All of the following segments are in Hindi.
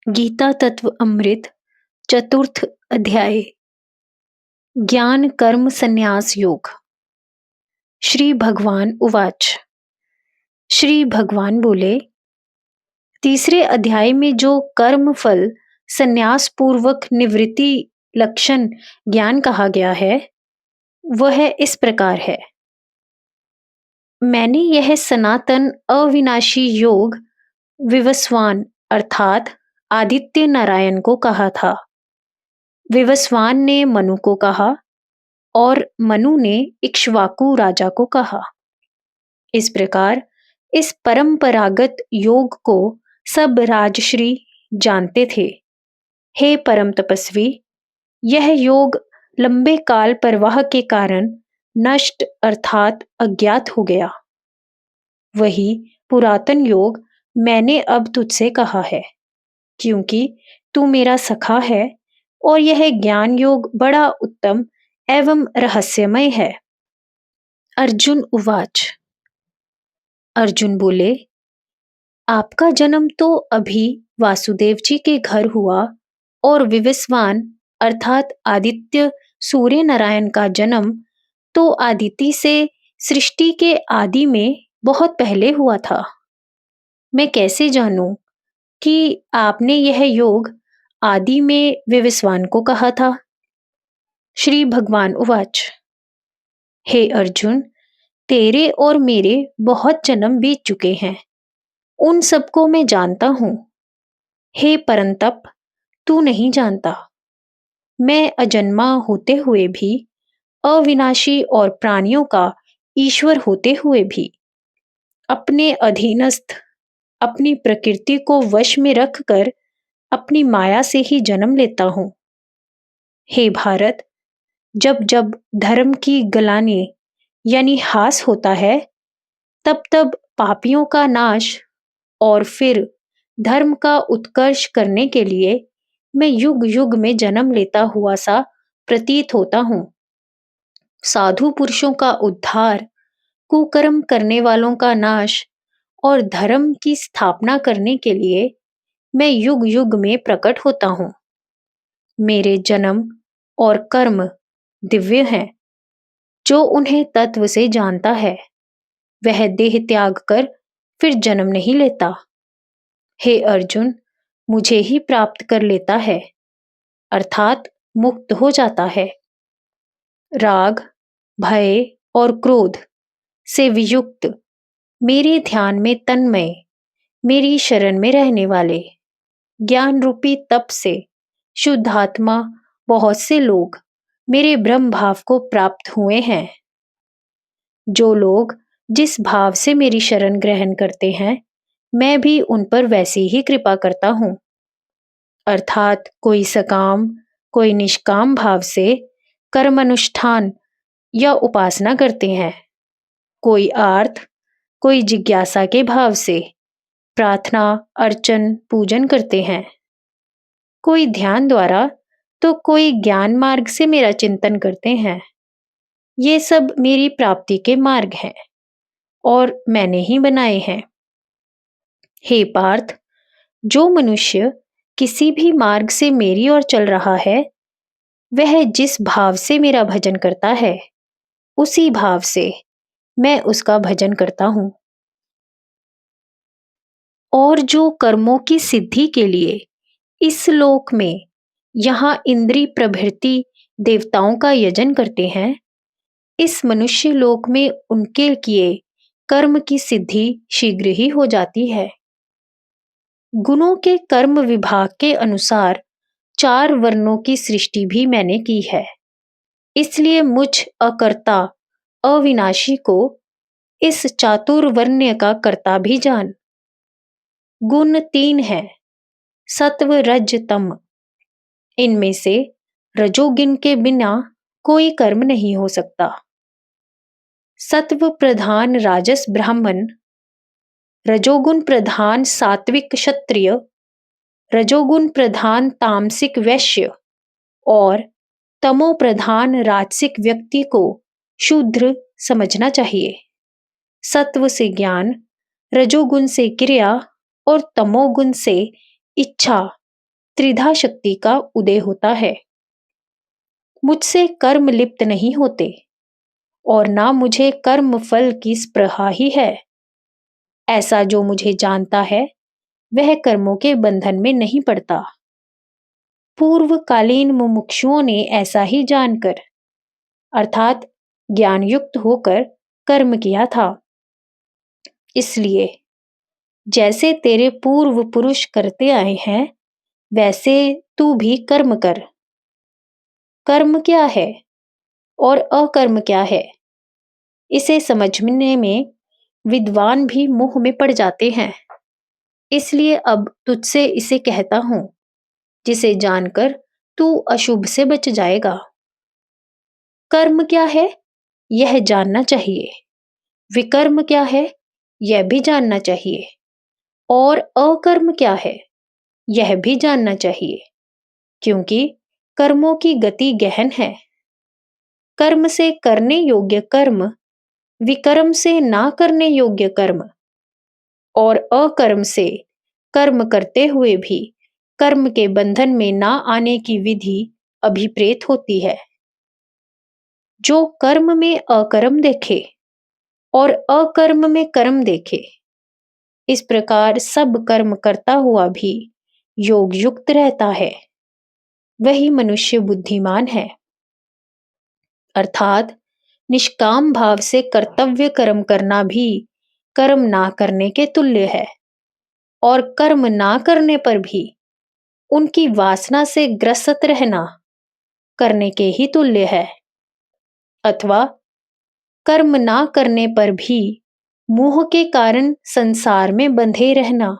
गीता तत्व अमृत चतुर्थ अध्याय ज्ञान कर्म संन्यास योग। श्री भगवान उवाच। श्री भगवान बोले, तीसरे अध्याय में जो कर्म फल संन्यास पूर्वक निवृत्ति लक्षण ज्ञान कहा गया है वह इस प्रकार है। मैंने यह सनातन अविनाशी योग विवस्वान अर्थात आदित्य नारायण को कहा था। विवस्वान ने मनु को कहा और मनु ने इक्ष्वाकु राजा को कहा। इस प्रकार इस परंपरागत योग को सब राजश्री जानते थे। हे परम तपस्वी, यह योग लंबे काल प्रवाह के कारण नष्ट अर्थात अज्ञात हो गया। वही पुरातन योग मैंने अब तुझसे कहा है, क्योंकि तू मेरा सखा है और यह ज्ञान योग बड़ा उत्तम एवं रहस्यमय है। अर्जुन उवाच। अर्जुन बोले, आपका जन्म तो अभी वासुदेव जी के घर हुआ और विवस्वान अर्थात आदित्य सूर्य नारायण का जन्म तो आदिति से सृष्टि के आदि में बहुत पहले हुआ था। मैं कैसे जानूं कि आपने यह योग आदि में विवस्वान को कहा था। श्री भगवान उवाच। हे अर्जुन, तेरे और मेरे बहुत जन्म बीत चुके हैं, उन सबको मैं जानता हूं। हे परंतप, तू नहीं जानता। मैं अजन्मा होते हुए भी, अविनाशी और प्राणियों का ईश्वर होते हुए भी, अपने अधीनस्थ अपनी प्रकृति को वश में रखकर अपनी माया से ही जन्म लेता हूं। हे भारत, जब जब धर्म की गलानी यानी हास होता है, तब तब पापियों का नाश और फिर धर्म का उत्कर्ष करने के लिए मैं युग युग में जन्म लेता हुआ सा प्रतीत होता हूं। साधु पुरुषों का उद्धार, कुकर्म करने वालों का नाश और धर्म की स्थापना करने के लिए मैं युग युग में प्रकट होता हूं। मेरे जन्म और कर्म दिव्य हैं। जो उन्हें तत्व से जानता है वह देह त्याग कर फिर जन्म नहीं लेता। हे अर्जुन, मुझे ही प्राप्त कर लेता है अर्थात मुक्त हो जाता है। राग, भय और क्रोध से वियुक्त, मेरे ध्यान में तन्मय, मेरी शरण में रहने वाले, ज्ञान रूपी तप से शुद्ध आत्मा बहुत से लोग मेरे ब्रह्म भाव को प्राप्त हुए हैं। जो लोग जिस भाव से मेरी शरण ग्रहण करते हैं, मैं भी उन पर वैसी ही कृपा करता हूं। अर्थात कोई सकाम, कोई निष्काम भाव से कर्म अनुष्ठान या उपासना करते हैं, कोई आर्त, कोई जिज्ञासा के भाव से प्रार्थना, अर्चन, पूजन करते हैं, कोई ध्यान द्वारा तो कोई ज्ञान मार्ग से मेरा चिंतन करते हैं। ये सब मेरी प्राप्ति के मार्ग हैं और मैंने ही बनाए हैं। हे पार्थ, जो मनुष्य किसी भी मार्ग से मेरी ओर चल रहा है, वह जिस भाव से मेरा भजन करता है, उसी भाव से मैं उसका भजन करता हूं। और जो कर्मों की सिद्धि के लिए इस लोक में यहाँ इंद्री प्रभृति देवताओं का यजन करते हैं, इस मनुष्य लोक में उनके किए कर्म की सिद्धि शीघ्र ही हो जाती है। गुणों के कर्म विभाग के अनुसार 4 वर्णों की सृष्टि भी मैंने की है। इसलिए मुझ अकर्ता अविनाशी को इस चातुर्वर्ण्य का कर्ता भी जान। गुण 3 हैं, सत्व, रज, तम। इनमें से रजोगुण के बिना कोई कर्म नहीं हो सकता। सत्व प्रधान राजस ब्राह्मण, रजोगुण प्रधान सात्विक क्षत्रिय, रजोगुण प्रधान तामसिक वैश्य और तमो प्रधान राजसिक व्यक्ति को शूद्र समझना चाहिए। सत्व से ज्ञान, रजोगुण से क्रिया और तमोगुण से इच्छा त्रिधा शक्ति का उदय होता है। मुझसे कर्म लिप्त नहीं होते और ना मुझे कर्म फल की स्पृहा ही है। ऐसा जो मुझे जानता है वह कर्मों के बंधन में नहीं पड़ता। पूर्वकालीन मुमुक्षुओं ने ऐसा ही जानकर अर्थात ज्ञान युक्त होकर कर्म किया था। इसलिए जैसे तेरे पूर्व पुरुष करते आए हैं वैसे तू भी कर्म कर। कर्म क्या है और अकर्म क्या है, इसे समझने में विद्वान भी मोह में पड़ जाते हैं। इसलिए अब तुझसे इसे कहता हूं, जिसे जानकर तू अशुभ से बच जाएगा। कर्म क्या है यह जानना चाहिए, विकर्म क्या है यह भी जानना चाहिए, और अकर्म क्या है यह भी जानना चाहिए, क्योंकि कर्मों की गति गहन है। कर्म से करने योग्य कर्म, विकर्म से ना करने योग्य कर्म, और अकर्म से कर्म करते हुए भी कर्म के बंधन में ना आने की विधि अभिप्रेत होती है। जो कर्म में अकर्म देखे और अकर्म में कर्म देखे, इस प्रकार सब कर्म करता हुआ भी योग युक्त रहता है, वही मनुष्य बुद्धिमान है। अर्थात निष्काम भाव से कर्तव्य कर्म करना भी कर्म ना करने के तुल्य है, और कर्म ना करने पर भी उनकी वासना से ग्रसित रहना करने के ही तुल्य है। अथवा कर्म ना करने पर भी मोह के कारण संसार में बंधे रहना,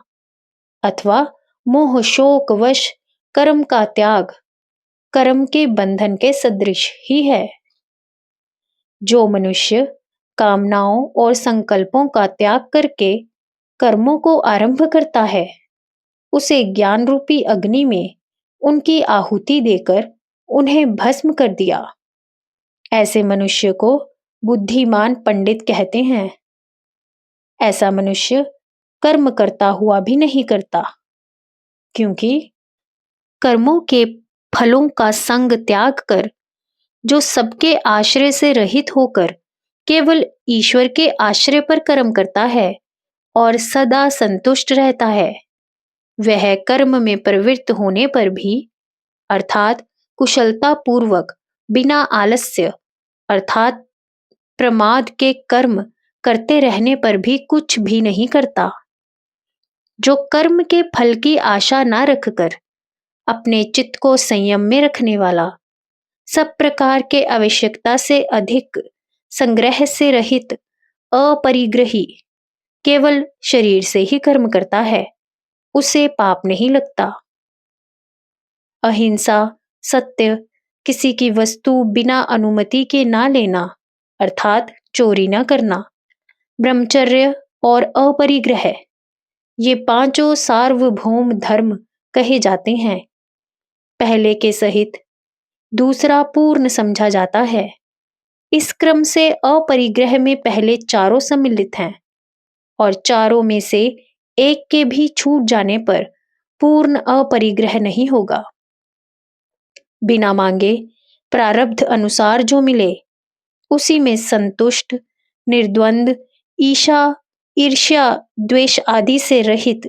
अथवा मोह शोक वश कर्म का त्याग कर्म के बंधन के सदृश ही है। जो मनुष्य कामनाओं और संकल्पों का त्याग करके कर्मों को आरंभ करता है, उसे ज्ञान रूपी अग्नि में उनकी आहुति देकर उन्हें भस्म कर दिया। ऐसे मनुष्य को बुद्धिमान पंडित कहते हैं। ऐसा मनुष्य कर्म करता हुआ भी नहीं करता, क्योंकि कर्मों के फलों का संग त्याग कर जो सबके आश्रय से रहित होकर केवल ईश्वर के आश्रय पर कर्म करता है और सदा संतुष्ट रहता है, वह कर्म में प्रवृत्त होने पर भी अर्थात कुशलता पूर्वक बिना आलस्य अर्थात प्रमाद के कर्म करते रहने पर भी कुछ भी नहीं करता। जो कर्म के फल की आशा ना रखकर अपने चित्त को संयम में रखने वाला, सब प्रकार के आवश्यकता से अधिक संग्रह से रहित अपरिग्रही केवल शरीर से ही कर्म करता है, उसे पाप नहीं लगता। अहिंसा, सत्य, किसी की वस्तु बिना अनुमति के ना लेना अर्थात चोरी ना करना, ब्रह्मचर्य और अपरिग्रह, ये पांचों सार्वभौम धर्म कहे जाते हैं। पहले के सहित दूसरा पूर्ण समझा जाता है। इस क्रम से अपरिग्रह में पहले चारों सम्मिलित हैं, और चारों में से एक के भी छूट जाने पर पूर्ण अपरिग्रह नहीं होगा। बिना मांगे प्रारब्ध अनुसार जो मिले उसी में संतुष्ट, निर्द्वंद, ईशा, ईर्ष्या, द्वेष आदि से रहित,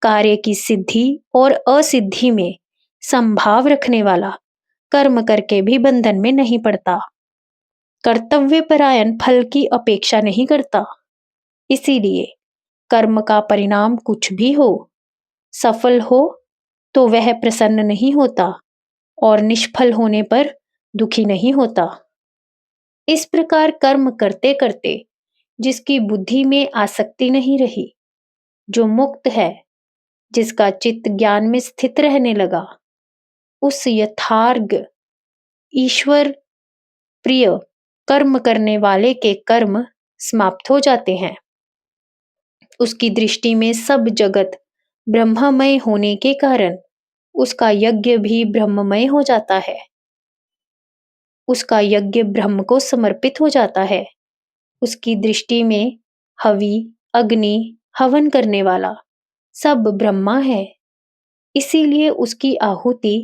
कार्य की सिद्धि और असिद्धि में संभाव रखने वाला कर्म करके भी बंधन में नहीं पड़ता। कर्तव्य परायण फल की अपेक्षा नहीं करता। इसीलिए कर्म का परिणाम कुछ भी हो, सफल हो तो वह प्रसन्न नहीं होता और निष्फल होने पर दुखी नहीं होता। इस प्रकार कर्म करते करते जिसकी बुद्धि में आसक्ति नहीं रही, जो मुक्त है, जिसका चित्त ज्ञान में स्थित रहने लगा, उस यथार्थ ईश्वर प्रिय कर्म करने वाले के कर्म समाप्त हो जाते हैं। उसकी दृष्टि में सब जगत ब्रह्ममय होने के कारण उसका यज्ञ भी ब्रह्ममय हो जाता है। उसका यज्ञ ब्रह्म को समर्पित हो जाता है। उसकी दृष्टि में हवि, अग्नि, हवन करने वाला सब ब्रह्मा है। इसीलिए उसकी आहुति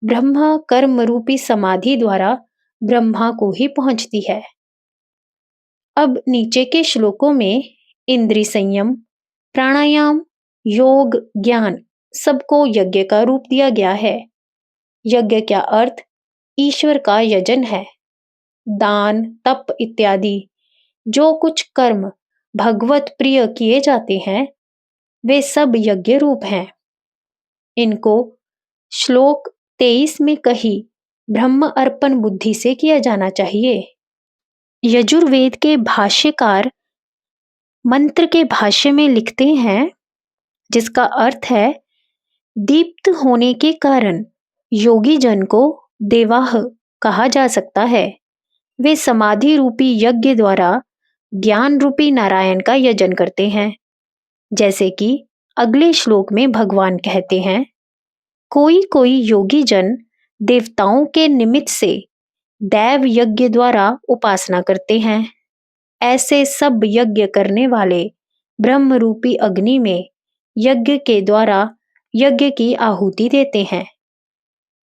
ब्रह्मा कर्म रूपी समाधि द्वारा ब्रह्मा को ही पहुंचती है। अब नीचे के श्लोकों में इंद्रिय संयम, प्राणायाम, योग, ज्ञान सबको यज्ञ का रूप दिया गया है। यज्ञ का अर्थ ईश्वर का यजन है। दान, तप इत्यादि जो कुछ कर्म भगवत प्रिय किए जाते हैं वे सब यज्ञ रूप हैं। इनको श्लोक 23 में कही ब्रह्म अर्पण बुद्धि से किया जाना चाहिए। यजुर्वेद के भाष्यकार मंत्र के भाष्य में लिखते हैं, जिसका अर्थ है दीप्त होने के कारण योगी जन को देवाह कहा जा सकता है। वे समाधि रूपी यज्ञ द्वारा ज्ञान रूपी नारायण का यजन करते हैं। जैसे कि अगले श्लोक में भगवान कहते हैं, कोई कोई योगी जन देवताओं के निमित्त से दैव यज्ञ द्वारा उपासना करते हैं। ऐसे सब यज्ञ करने वाले ब्रह्म रूपी अग्नि में यज्ञ के द्वारा यज्ञ की आहुति देते हैं,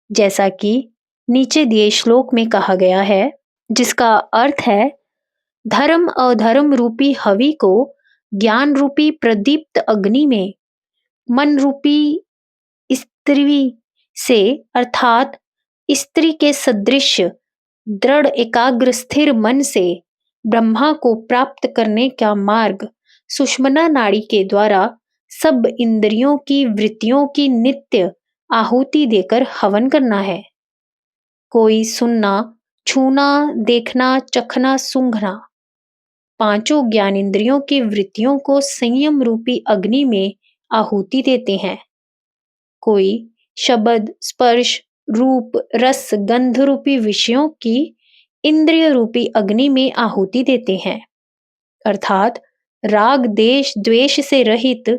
जैसा कि नीचे दिए श्लोक में कहा गया है, जिसका अर्थ है धर्म अधर्म रूपी हवि को ज्ञान रूपी प्रदीप्त अग्नि में मन रूपी स्त्री से अर्थात स्त्री के सदृश दृढ़ एकाग्र स्थिर मन से ब्रह्मा को प्राप्त करने का मार्ग सुषुम्ना नाड़ी के द्वारा सब इंद्रियों की वृत्तियों की नित्य आहुति देकर हवन करना है। कोई सुनना, छूना, देखना, चखना, सूंघना पांचों ज्ञानेंद्रियों की वृत्तियों को संयम रूपी अग्नि में आहुति देते हैं। कोई शब्द, स्पर्श, रूप, रस, गंध रूपी विषयों की इंद्रिय रूपी अग्नि में आहुति देते हैं, अर्थात राग देश द्वेष से रहित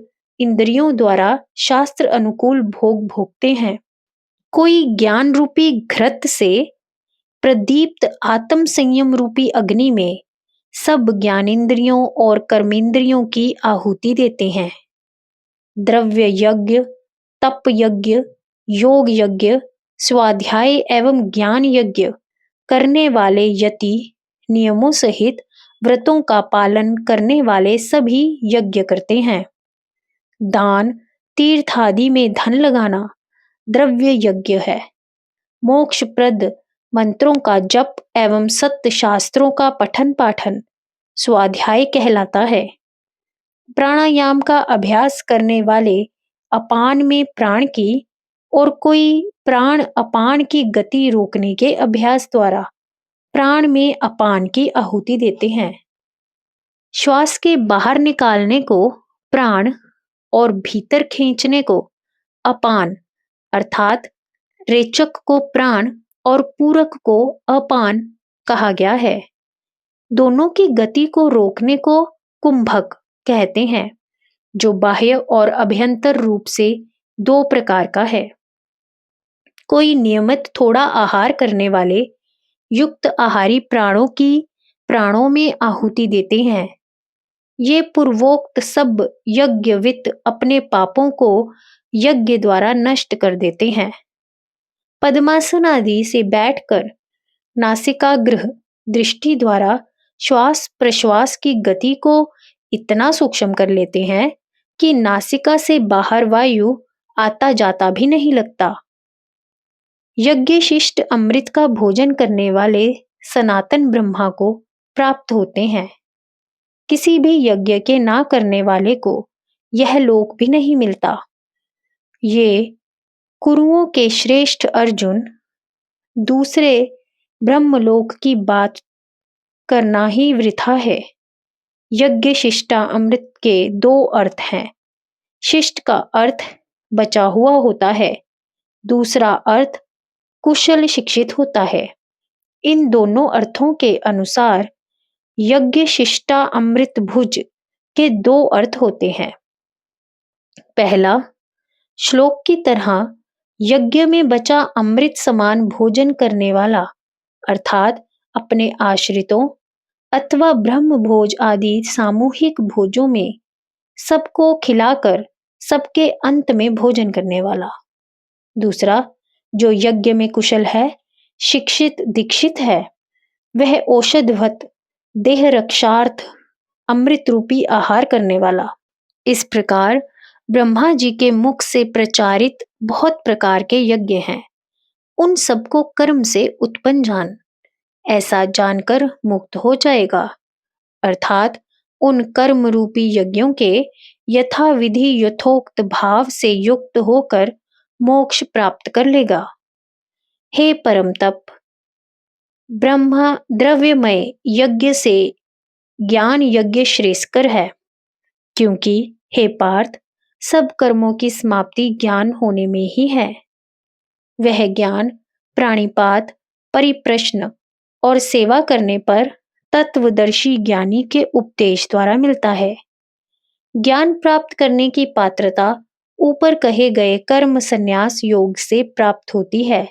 इंद्रियों द्वारा शास्त्र अनुकूल भोग भोगते हैं। कोई ज्ञान रूपी घृत से प्रदीप्त आत्म संयम रूपी अग्नि में सब ज्ञानेंद्रियों और कर्मेंद्रियों की आहुति देते हैं। द्रव्य यज्ञ, तप यज्ञ, योग यज्ञ, स्वाध्याय एवं ज्ञान यज्ञ करने वाले यति नियमों सहित व्रतों का पालन करने वाले सभी यज्ञ करते हैं। दान, तीर्थ आदि में धन लगाना द्रव्य यज्ञ है। मोक्षप्रद मंत्रों का जप एवं सत्य शास्त्रों का पठन पाठन स्वाध्याय कहलाता है। प्राणायाम का अभ्यास करने वाले अपान में प्राण की और कोई प्राण अपान की गति रोकने के अभ्यास द्वारा प्राण में अपान की आहुति देते हैं। श्वास के बाहर निकालने को प्राण और भीतर खींचने को अपान अर्थात रेचक को प्राण और पूरक को अपान कहा गया है। दोनों की गति को रोकने को कुंभक कहते हैं, जो बाह्य और अभ्यंतर रूप से दो प्रकार का है। कोई नियमित थोड़ा आहार करने वाले युक्त आहारी प्राणों की प्राणों में आहुति देते हैं। ये पूर्वोक्त सब यज्ञवित अपने पापों को यज्ञ द्वारा नष्ट कर देते हैं। पद्मासन आदि से बैठकर नासिकाग्र दृष्टि द्वारा श्वास प्रश्वास की गति को इतना सूक्ष्म कर लेते हैं कि नासिका से बाहर वायु आता जाता भी नहीं लगता। यज्ञ शिष्ट अमृत का भोजन करने वाले सनातन ब्रह्मा को प्राप्त होते हैं। किसी भी यज्ञ के ना करने वाले को यह लोक भी नहीं मिलता। ये कुरुओं के श्रेष्ठ अर्जुन, दूसरे ब्रह्मलोक की बात करना ही वृथा है। यज्ञ शिष्टा अमृत के दो अर्थ हैं। शिष्ट का अर्थ बचा हुआ होता है, दूसरा अर्थ कुशल शिक्षित होता है। इन दोनों अर्थों के अनुसार यज्ञ शिष्टा अमृत भुज के दो अर्थ होते हैं। पहला, श्लोक की तरह यज्ञ में बचा अमृत समान भोजन करने वाला, अर्थात अपने आश्रितों अथवा ब्रह्म भोज आदि सामूहिक भोजों में सबको खिलाकर सबके अंत में भोजन करने वाला। दूसरा, जो यज्ञ में कुशल है, शिक्षित दीक्षित है, वह औषधवत देह रक्षार्थ अमृत रूपी आहार करने वाला। इस प्रकार ब्रह्मा जी के मुख से प्रचारित बहुत प्रकार के यज्ञ हैं। उन सबको कर्म से उत्पन्न जान, ऐसा जानकर मुक्त हो जाएगा। अर्थात उन कर्म रूपी यज्ञों के यथाविधि यथोक्त भाव से युक्त होकर मोक्ष प्राप्त कर लेगा। हे परम तप, ब्रह्मा द्रव्यमय यज्ञ से ज्ञान यज्ञ श्रेष्ठकर है, क्योंकि हे पार्थ, सब कर्मों की समाप्ति ज्ञान होने में ही है। वह ज्ञान प्राणिपात, परिप्रश्न और सेवा करने पर तत्वदर्शी ज्ञानी के उपदेश द्वारा मिलता है। ज्ञान प्राप्त करने की पात्रता ऊपर कहे गए कर्म संन्यास योग से प्राप्त होती है।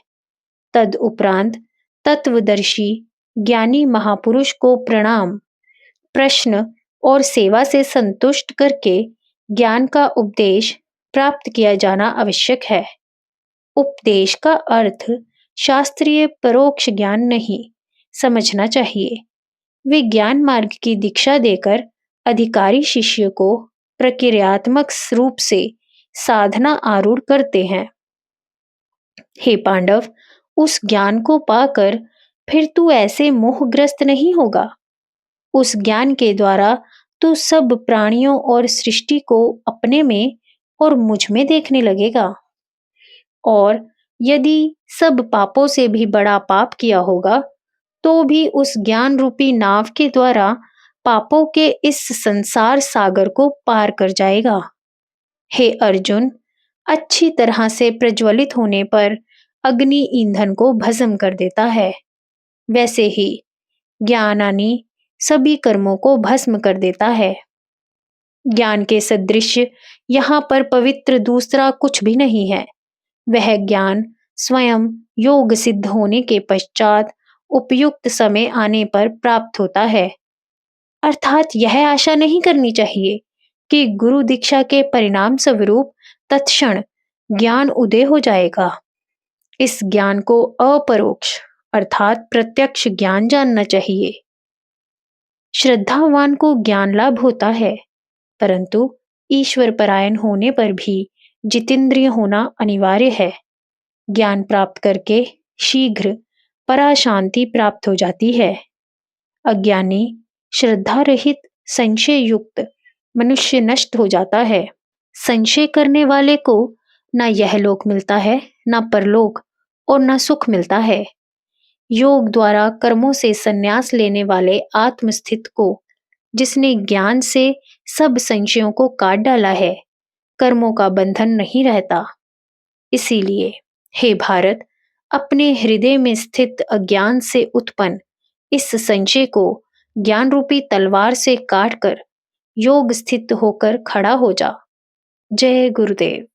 तद उपरांत तत्वदर्शी ज्ञानी महापुरुष को प्रणाम, प्रश्न और सेवा से संतुष्ट करके ज्ञान का उपदेश प्राप्त किया जाना आवश्यक है। उपदेश का अर्थ शास्त्रीय परोक्ष ज्ञान नहीं समझना चाहिए। वे ज्ञान मार्ग की दीक्षा देकर अधिकारी शिष्य को प्रक्रियात्मक रूप से साधना आरूढ़ करते हैं। हे पांडव, उस ज्ञान को पाकर फिर तू ऐसे मोहग्रस्त नहीं होगा। उस ज्ञान के द्वारा तू सब प्राणियों और सृष्टि को अपने में और मुझ में देखने लगेगा। और यदि सब पापों से भी बड़ा पाप किया होगा, तो भी उस ज्ञान रूपी नाव के द्वारा पापों के इस संसार सागर को पार कर जाएगा। हे अर्जुन, अच्छी तरह से प्रज्वलित होने पर अग्नि ईंधन को भस्म कर देता है, वैसे ही ज्ञानानि सभी कर्मों को भस्म कर देता है। ज्ञान के सदृश यहाँ पर पवित्र दूसरा कुछ भी नहीं है। वह ज्ञान स्वयं योग सिद्ध होने के पश्चात उपयुक्त समय आने पर प्राप्त होता है। अर्थात यह आशा नहीं करनी चाहिए कि गुरु दीक्षा के परिणाम स्वरूप तत्क्षण ज्ञान उदय हो जाएगा। इस ज्ञान को अपरोक्ष अर्थात प्रत्यक्ष ज्ञान जानना चाहिए। श्रद्धावान को ज्ञान लाभ होता है, परंतु ईश्वर परायण होने पर भी जितेंद्रिय होना अनिवार्य है। ज्ञान प्राप्त करके शीघ्र पराशांति प्राप्त हो जाती है। अज्ञानी, श्रद्धा रहित, संशय युक्त मनुष्य नष्ट हो जाता है। संशय करने वाले को न यह लोक मिलता है, न परलोक, और न सुख मिलता है। योग द्वारा कर्मों से संन्यास लेने वाले आत्मस्थित को, जिसने ज्ञान से सब संशयों को काट डाला है, कर्मों का बंधन नहीं रहता। इसीलिए हे भारत, अपने हृदय में स्थित अज्ञान से उत्पन्न इस संशय को ज्ञान रूपी तलवार से काटकर योग स्थित होकर खड़ा हो जा। जय गुरुदेव।